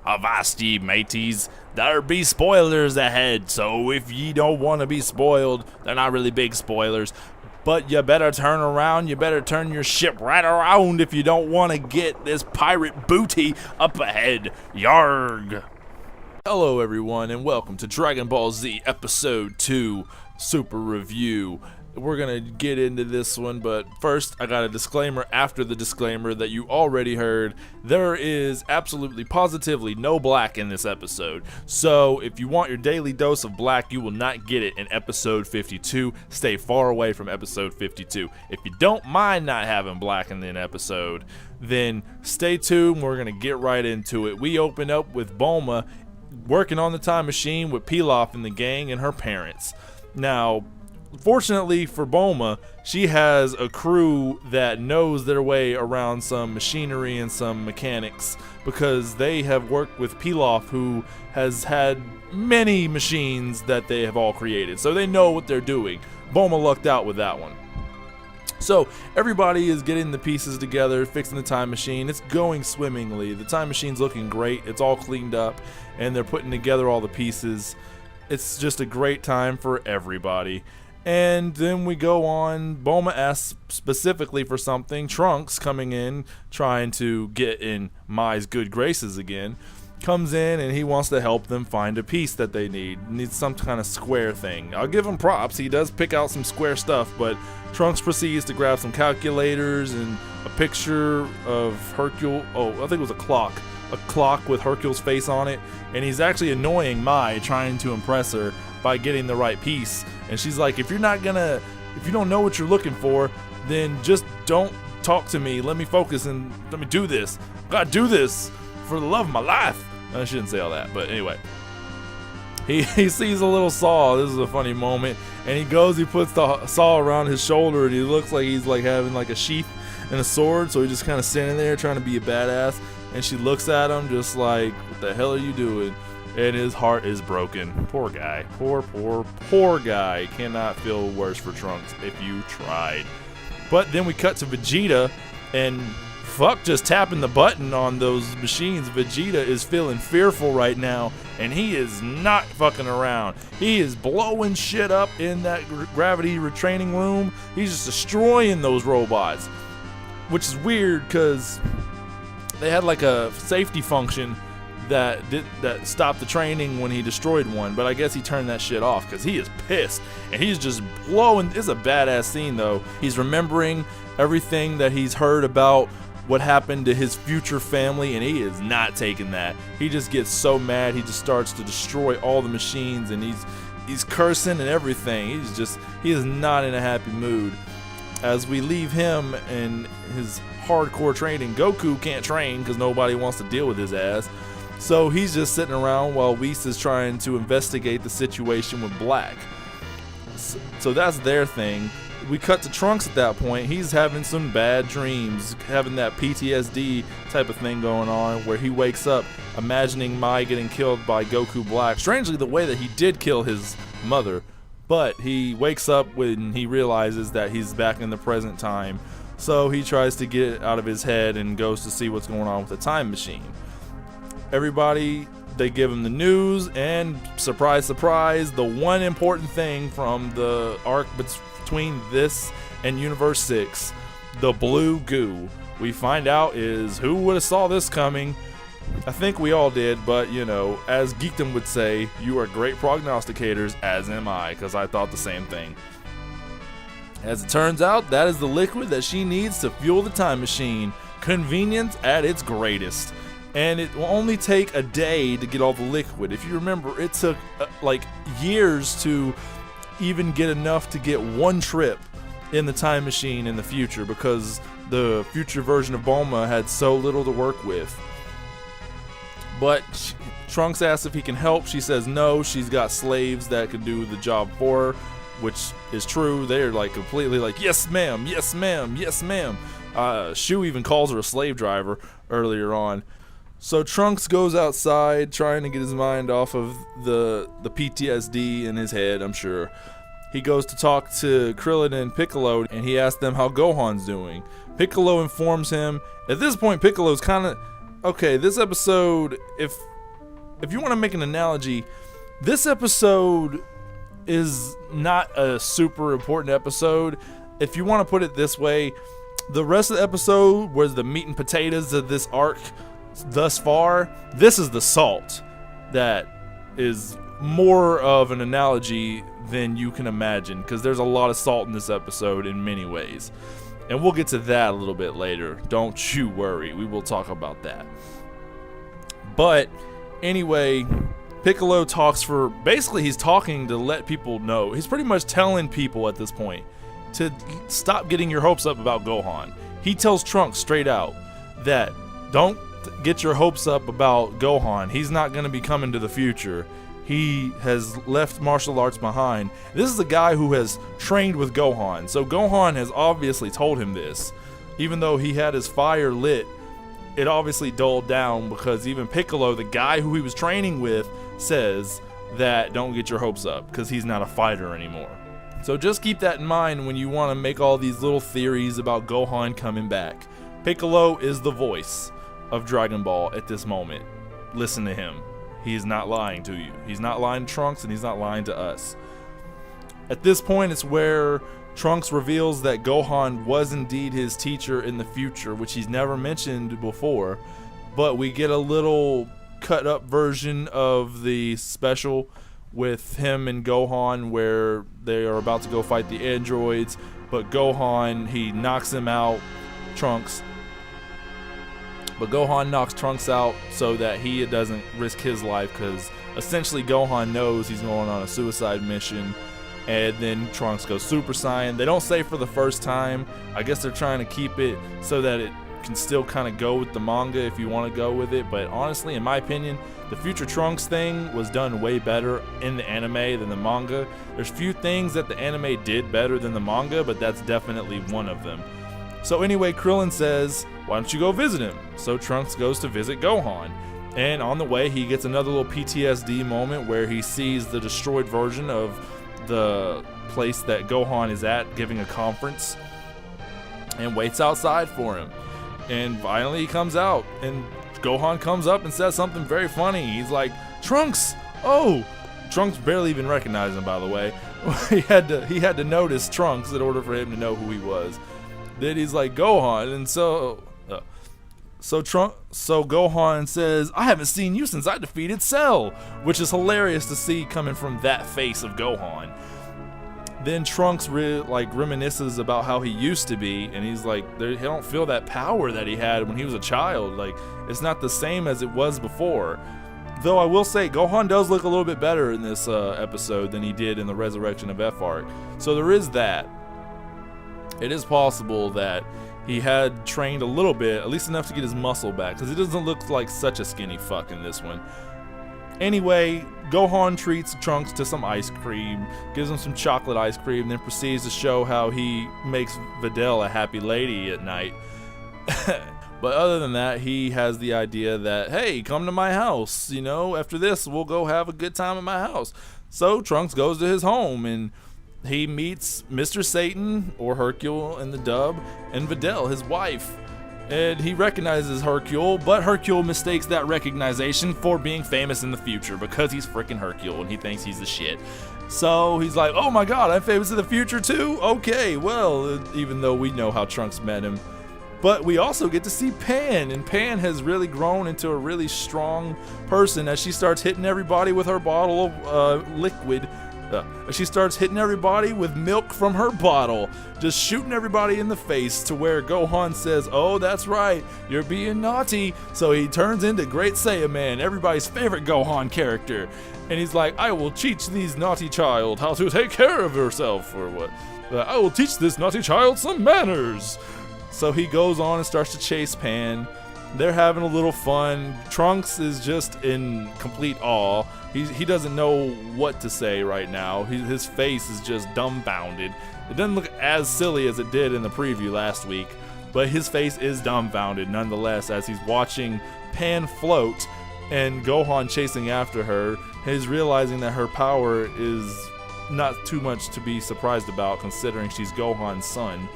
Avasti, mateys. There be spoilers ahead, so if ye don't want to be spoiled, they're not really big spoilers, but you better turn around, you better turn your ship right around if you don't want to get this pirate booty up ahead. Yarg! Hello everyone, and welcome to Dragon Ball Z Episode 2 Super Review. We're gonna get into this one, but first I got a disclaimer after the disclaimer that you already heard. There is absolutely positively no black in this episode, so if you want your daily dose of black, you will not get it in episode 52. Stay far away from episode 52. If you don't mind not having black in an episode, then stay tuned. We're gonna get right into it. We open up with Bulma working on the time machine with Pilaf and the gang and her parents. Now, fortunately for Bulma, she has a crew that knows their way around some machinery and some mechanics because they have worked with Pilaf, who has had many machines that they have all created. So they know what they're doing. Bulma lucked out with that one. So everybody is getting the pieces together, fixing the time machine. It's going swimmingly. The time machine's looking great. It's all cleaned up, and they're putting together all the pieces. It's just a great time for everybody. And then we go on. Bulma asks specifically for something. Trunks, coming in, trying to get in Mai's good graces again, comes in and he wants to help them find a piece that they need. Needs some kind of square thing. I'll give him props. He does pick out some square stuff, but Trunks proceeds to grab some calculators and a picture of Hercule. Oh, I think it was a clock with Hercule's face on it. And he's actually annoying Mai, trying to impress her by getting the right piece. And she's like, if you don't know what you're looking for, then just don't talk to me. Let me focus and let me do this. I gotta do this for the love of my life. I shouldn't say all that, but anyway. He sees a little saw. This is a funny moment. And he puts the saw around his shoulder, and he looks like he's like having like a sheath and a sword. So he's just kind of standing there trying to be a badass. And she looks at him just like, what the hell are you doing? And his heart is broken. Poor guy. Poor guy. Cannot feel worse for Trunks if you tried. But then we cut to Vegeta, and fuck just tapping the button on those machines. Vegeta is feeling fearful right now, and he is not fucking around. He is blowing shit up in that gravity retraining room. He's just destroying those robots, which is weird because they had like a safety function that stopped the training when he destroyed one, but I guess he turned that shit off because he is pissed and he's just blowing. It's a badass scene though. He's remembering everything that he's heard about what happened to his future family, and he is not taking that. He just gets so mad, he just starts to destroy all the machines, and he's cursing and everything. He is not in a happy mood. As we leave him and his hardcore training, Goku can't train because nobody wants to deal with his ass. So he's just sitting around while Whis is trying to investigate the situation with Black. So that's their thing. We cut to Trunks at that point. He's having some bad dreams, having that PTSD type of thing going on, where he wakes up imagining Mai getting killed by Goku Black. Strangely, the way that he did kill his mother, but he wakes up when he realizes that he's back in the present time. So he tries to get it out of his head and goes to see what's going on with the time machine. Everybody, they give him the news, and surprise, surprise, the one important thing from the arc between this and Universe 6, the blue goo, we find out is, who would have saw this coming? I think we all did, but you know, as Geekdom would say, you are great prognosticators, as am I, because I thought the same thing. As it turns out, that is the liquid that she needs to fuel the time machine. Convenience at its greatest. And it will only take a day to get all the liquid. If you remember, it took like years to even get enough to get one trip in the time machine in the future, because the future version of Bulma had so little to work with. But Trunks asks if he can help. She says no, she's got slaves that can do the job for her, which is true. They're like completely like, yes ma'am, yes ma'am, yes ma'am. Shu even calls her a slave driver earlier on. So Trunks goes outside trying to get his mind off of the PTSD in his head, I'm sure. He goes to talk to Krillin and Piccolo, and he asks them how Gohan's doing. Piccolo informs him. At this point, Piccolo's kind of... Okay, this episode, if if you want to make an analogy, this episode is not a super important episode. If you want to put it this way, the rest of the episode was the meat and potatoes of this arc thus far. This is the salt that is more of an analogy than you can imagine, because there's a lot of salt in this episode in many ways. And we'll get to that a little bit later. Don't you worry. We will talk about that. But anyway, Piccolo talks for, basically he's talking to let people know. He's pretty much telling people at this point to stop getting your hopes up about Gohan. He tells Trunks straight out that don't get your hopes up about Gohan. He's not going to be coming to the future. He has left martial arts behind. This is a guy who has trained with Gohan. So Gohan has obviously told him this. Even though he had his fire lit, it obviously dulled down, because even Piccolo, the guy who he was training with, says that don't get your hopes up because he's not a fighter anymore. So just keep that in mind when you want to make all these little theories about Gohan coming back. Piccolo is the voice of Dragon Ball at this moment. Listen to him. He is not lying to you. He's not lying to Trunks, and he's not lying to us. At this point, it's where Trunks reveals that Gohan was indeed his teacher in the future, which he's never mentioned before. But we get a little cut up version of the special with him and Gohan, where they are about to go fight the androids. But Gohan, he knocks him out, Trunks. But Gohan knocks Trunks out so that he doesn't risk his life, because essentially Gohan knows he's going on a suicide mission. And then Trunks goes Super Saiyan. They don't say for the first time. I guess they're trying to keep it so that it can still kind of go with the manga if you want to go with it. But honestly, in my opinion, the Future Trunks thing was done way better in the anime than the manga. There's few things that the anime did better than the manga, but that's definitely one of them. So anyway, Krillin says, why don't you go visit him? So Trunks goes to visit Gohan. And on the way, he gets another little PTSD moment where he sees the destroyed version of the place that Gohan is at, giving a conference, and waits outside for him. And finally he comes out, and Gohan comes up and says something very funny. He's like, Trunks! Oh! Trunks barely even recognized him, by the way. he had to notice Trunks in order for him to know who he was. Then he's like, Gohan, and so Gohan says, I haven't seen you since I defeated Cell, which is hilarious to see coming from that face of Gohan. Then Trunks reminisces about how he used to be, and he's like, he don't feel that power that he had when he was a child. Like, it's not the same as it was before. Though I will say, Gohan does look a little bit better in this episode than he did in the Resurrection of F arc. So there is that. It is possible that he had trained a little bit, at least enough to get his muscle back, because he doesn't look like such a skinny fuck in this one. Anyway, Gohan treats Trunks to some ice cream, gives him some chocolate ice cream, then proceeds to show how he makes Videl a happy lady at night. But other than that, he has the idea that, hey, come to my house, after this we'll go have a good time at my house. So Trunks goes to his home, and he meets Mr. Satan, or Hercule in the dub, and Videl, his wife. And he recognizes Hercule, but Hercule mistakes that recognition for being famous in the future, because he's freaking Hercule and he thinks he's the shit. So he's like, oh my god, I'm famous in the future too? Okay, well, even though we know how Trunks met him. But we also get to see Pan, and Pan has really grown into a really strong person as she starts hitting everybody with her bottle of liquid. She starts hitting everybody with milk from her bottle, just shooting everybody in the face, to where Gohan says, oh, that's right, you're being naughty. So he turns into Great Saiyaman, everybody's favorite Gohan character. And he's like, I will teach these naughty child how to take care of herself, or what? I will teach this naughty child some manners. So he goes on and starts to chase Pan. They're having a little fun. Trunks is just in complete awe. He doesn't know what to say right now. His face is just dumbfounded. It doesn't look as silly as it did in the preview last week, but his face is dumbfounded nonetheless as he's watching Pan float and Gohan chasing after her. He's realizing that her power is not too much to be surprised about, considering she's Gohan's son,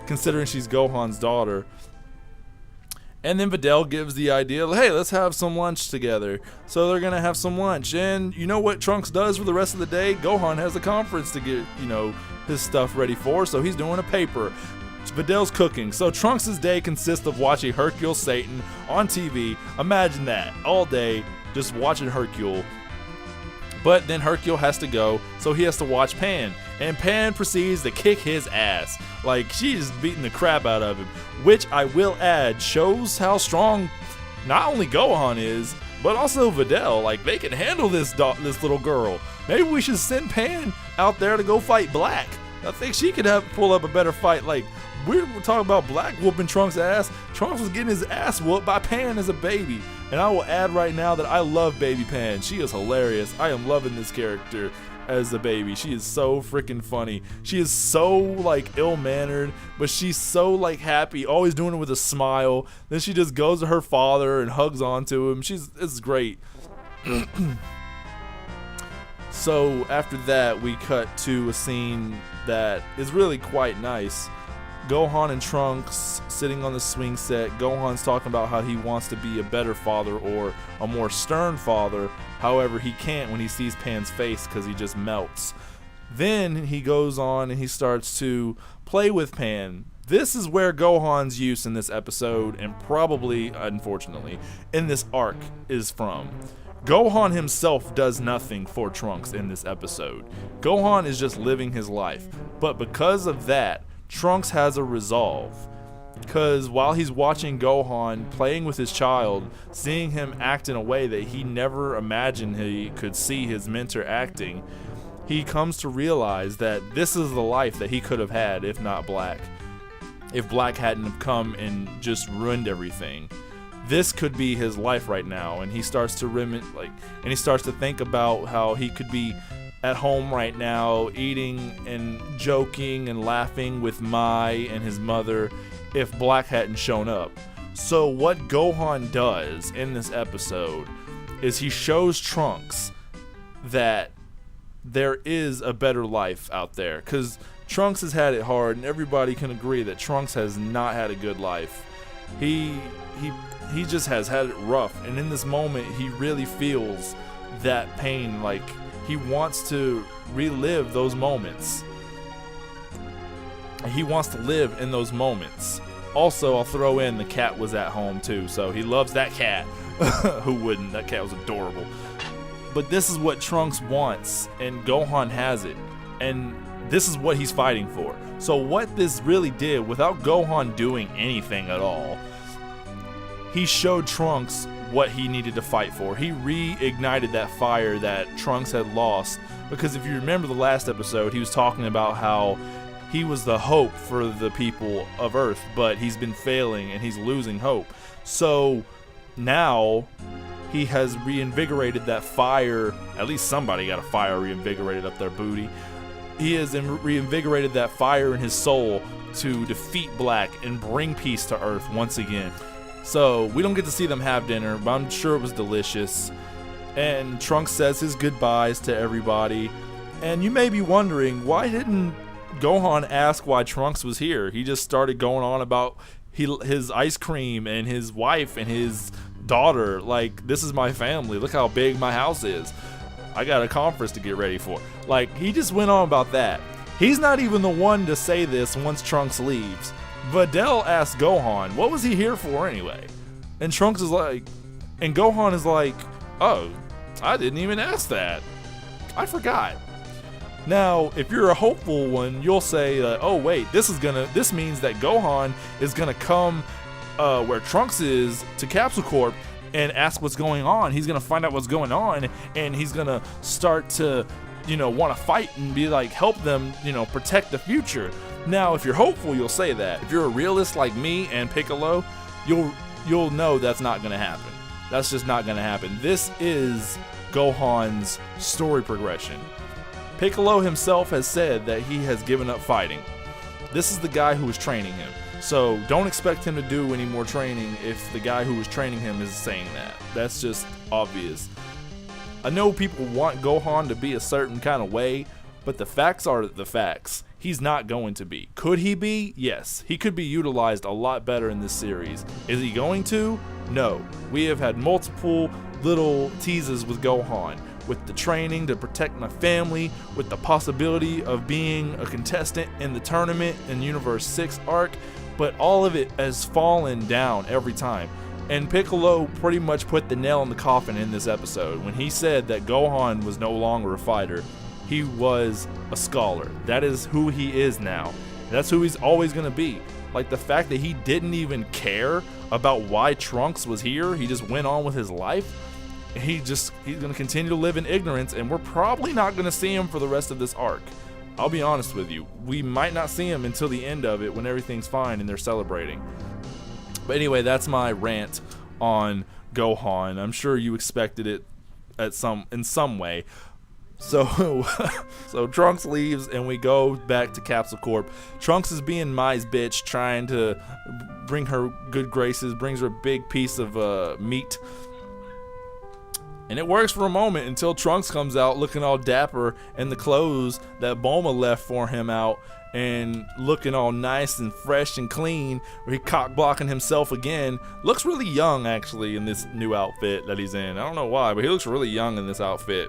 considering she's Gohan's daughter. And then Videl gives the idea, hey, let's have some lunch together. So they're going to have some lunch. And you know what Trunks does for the rest of the day? Gohan has a conference to get, his stuff ready for. So he's doing a paper. Videl's cooking. So Trunks' day consists of watching Hercule Satan on TV. Imagine that. All day, just watching Hercule. But then Hercule has to go, so he has to watch Pan. And Pan proceeds to kick his ass. Like, she's beating the crap out of him. Which, I will add, shows how strong not only Gohan is, but also Videl. Like, they can handle this little girl. Maybe we should send Pan out there to go fight Black. I think she could pull up a better fight. Like, we're talking about Black whooping Trunks' ass. Trunks was getting his ass whooped by Pan as a baby. And I will add right now that I love Baby Pan. She is hilarious. I am loving this character as a baby. She is so freaking funny. She is so, like, ill-mannered, but she's so, like, happy, always doing it with a smile. Then she just goes to her father and hugs onto him. It's great. So after that, we cut to a scene that is really quite nice. Gohan and Trunks sitting on the swing set. Gohan's talking about how he wants to be a better father or a more stern father. However, he can't when he sees Pan's face because he just melts. Then he goes on and he starts to play with Pan. This is where Gohan's use in this episode, and probably, unfortunately, in this arc is from. Gohan himself does nothing for Trunks in this episode. Gohan is just living his life. But because of that, Trunks has a resolve, because while he's watching Gohan playing with his child, seeing him act in a way that he never imagined he could see his mentor acting, he comes to realize that this is the life that he could have had if not Black. If Black hadn't have come and just ruined everything, this could be his life right now. And he starts to think about how he could be at home right now, eating and joking and laughing with Mai and his mother if Black hadn't shown up. So what Gohan does in this episode is he shows Trunks that there is a better life out there, because Trunks has had it hard, and everybody can agree that Trunks has not had a good life. He just has had it rough, and in this moment he really feels that pain. Like, he wants to relive those moments. He wants to live in those moments. Also, I'll throw in the cat was at home too, so he loves that cat. Who wouldn't? That cat was adorable. But this is what Trunks wants, and Gohan has it. And this is what he's fighting for. So what this really did, without Gohan doing anything at all, he showed Trunks what he needed to fight for. He reignited that fire that Trunks had lost, because if you remember the last episode, he was talking about how he was the hope for the people of Earth, but he's been failing and he's losing hope. So now he has reinvigorated that fire. At least somebody got a fire reinvigorated up their booty. He has reinvigorated that fire in his soul to defeat Black and bring peace to Earth once again. So we don't get to see them have dinner, but I'm sure it was delicious. And Trunks says his goodbyes to everybody. And you may be wondering, why didn't Gohan ask why Trunks was here? He just started going on about his ice cream and his wife and his daughter. Like, this is my family. Look how big my house is. I got a conference to get ready for. Like, he just went on about that. He's not even the one to say this once Trunks leaves. Videl asked Gohan, what was he here for anyway? And Trunks is like, and Gohan is like, oh, I didn't even ask that. I forgot. Now, if you're a hopeful one, you'll say, oh wait, this means that Gohan is gonna come where Trunks is to Capsule Corp and ask what's going on. He's gonna find out what's going on, and he's gonna start to, want to fight and be like, help them, protect the future. Now, if you're hopeful, you'll say that. If you're a realist like me and Piccolo, you'll know that's not gonna happen. That's just not gonna happen. This is Gohan's story progression. Piccolo himself has said that he has given up fighting. This is the guy who was training him. So don't expect him to do any more training if the guy who was training him is saying that. That's just obvious. I know people want Gohan to be a certain kind of way, but the facts are the facts. He's not going to be. Could he be? Yes. He could be utilized a lot better in this series. Is he going to? No. We have had multiple little teases with Gohan, with the training to protect my family, with the possibility of being a contestant in the tournament in Universe 6 arc, but all of it has fallen down every time. And Piccolo pretty much put the nail in the coffin in this episode when he said that Gohan was no longer a fighter. He was a scholar. That is who he is now. That's who he's always going to be. Like the fact that he didn't even care about why Trunks was here. He just went on with his life. He's going to continue to live in ignorance, and we're probably not going to see him for the rest of this arc. I'll be honest with you. We might not see him until the end of it when everything's fine and they're celebrating. But anyway, that's my rant on Gohan. I'm sure you expected it in some way. So Trunks leaves and we go back to Capsule Corp. Trunks is being Mai's bitch, trying to bring her good graces, brings her a big piece of meat. And it works for a moment until Trunks comes out looking all dapper in the clothes that Bulma left for him out, and looking all nice and fresh and clean, where he cock blocking himself again. Looks really young actually in this new outfit that he's in. I don't know why, but he looks really young in this outfit.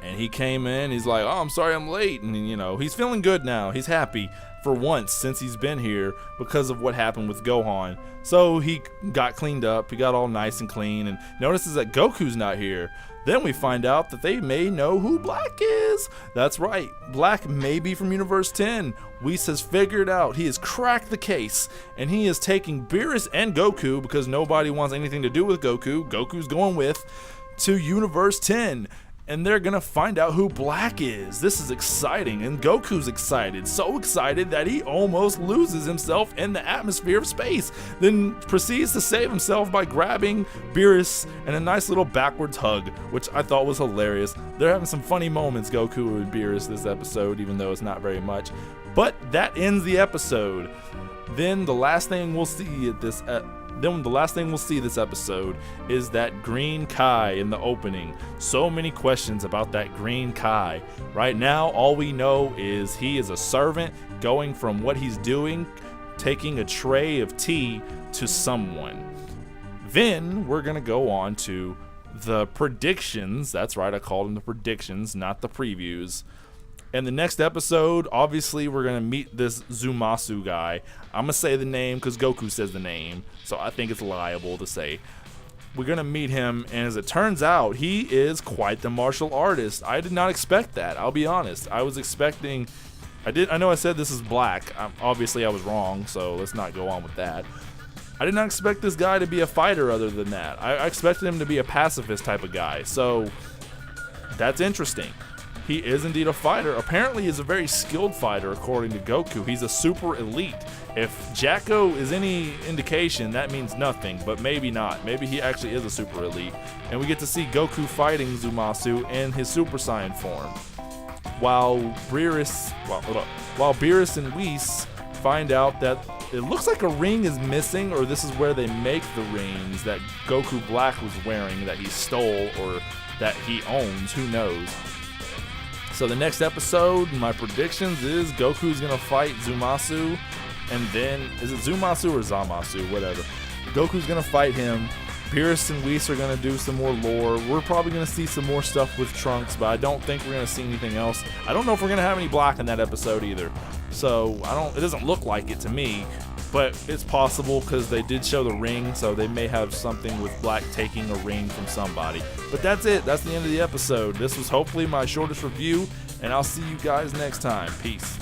And he came in, he's like, oh, I'm sorry I'm late. And, you know, he's feeling good now. He's happy for once since he's been here because of what happened with Gohan. So he got cleaned up. He got all nice and clean and notices that Goku's not here. Then we find out that they may know who Black is. That's right. Black may be from Universe 10. Whis has figured out. He has cracked the case. And he is taking Beerus and Goku, because nobody wants anything to do with Goku. Goku's going with, to Universe 10. And they're gonna find out who Black is. This is exciting, and Goku's excited. So excited that he almost loses himself in the atmosphere of space. Then proceeds to save himself by grabbing Beerus and a nice little backwards hug, which I thought was hilarious. They're having some funny moments, Goku and Beerus, this episode, even though it's not very much. But that ends the episode. Then the last thing we'll see this episode is that green Kai in the opening. So many questions about that green Kai. Right now, all we know is he is a servant going from what he's doing, taking a tray of tea to someone. Then we're going to go on to the predictions. That's right, I called them the predictions, not the previews. In the next episode, obviously, we're going to meet this Zumasu guy. I'm going to say the name because Goku says the name, so I think it's liable to say. We're going to meet him, and as it turns out, he is quite the martial artist. I did not expect that, I'll be honest. I was expecting... I know I said this is Black. Obviously, I was wrong, so let's not go on with that. I did not expect this guy to be a fighter other than that. I expected him to be a pacifist type of guy, so that's interesting. He is indeed a fighter. Apparently he's a very skilled fighter according to Goku. He's a super elite. If Jacko is any indication, that means nothing, but maybe not. Maybe he actually is a super elite. And we get to see Goku fighting Zumasu in his Super Saiyan form. While Beerus and Whis find out that it looks like a ring is missing, or this is where they make the rings that Goku Black was wearing that he stole or that he owns, who knows. So the next episode, my predictions is Goku's going to fight Zumasu, and then, is it Zumasu or Zamasu, whatever. Goku's going to fight him, Beerus and Whis are going to do some more lore. We're probably going to see some more stuff with Trunks, but I don't think we're going to see anything else. I don't know if we're going to have any Black in that episode either. So, it doesn't look like it to me, but it's possible because they did show the ring, so they may have something with Black taking a ring from somebody. But that's it. That's the end of the episode. This was hopefully my shortest review, and I'll see you guys next time. Peace.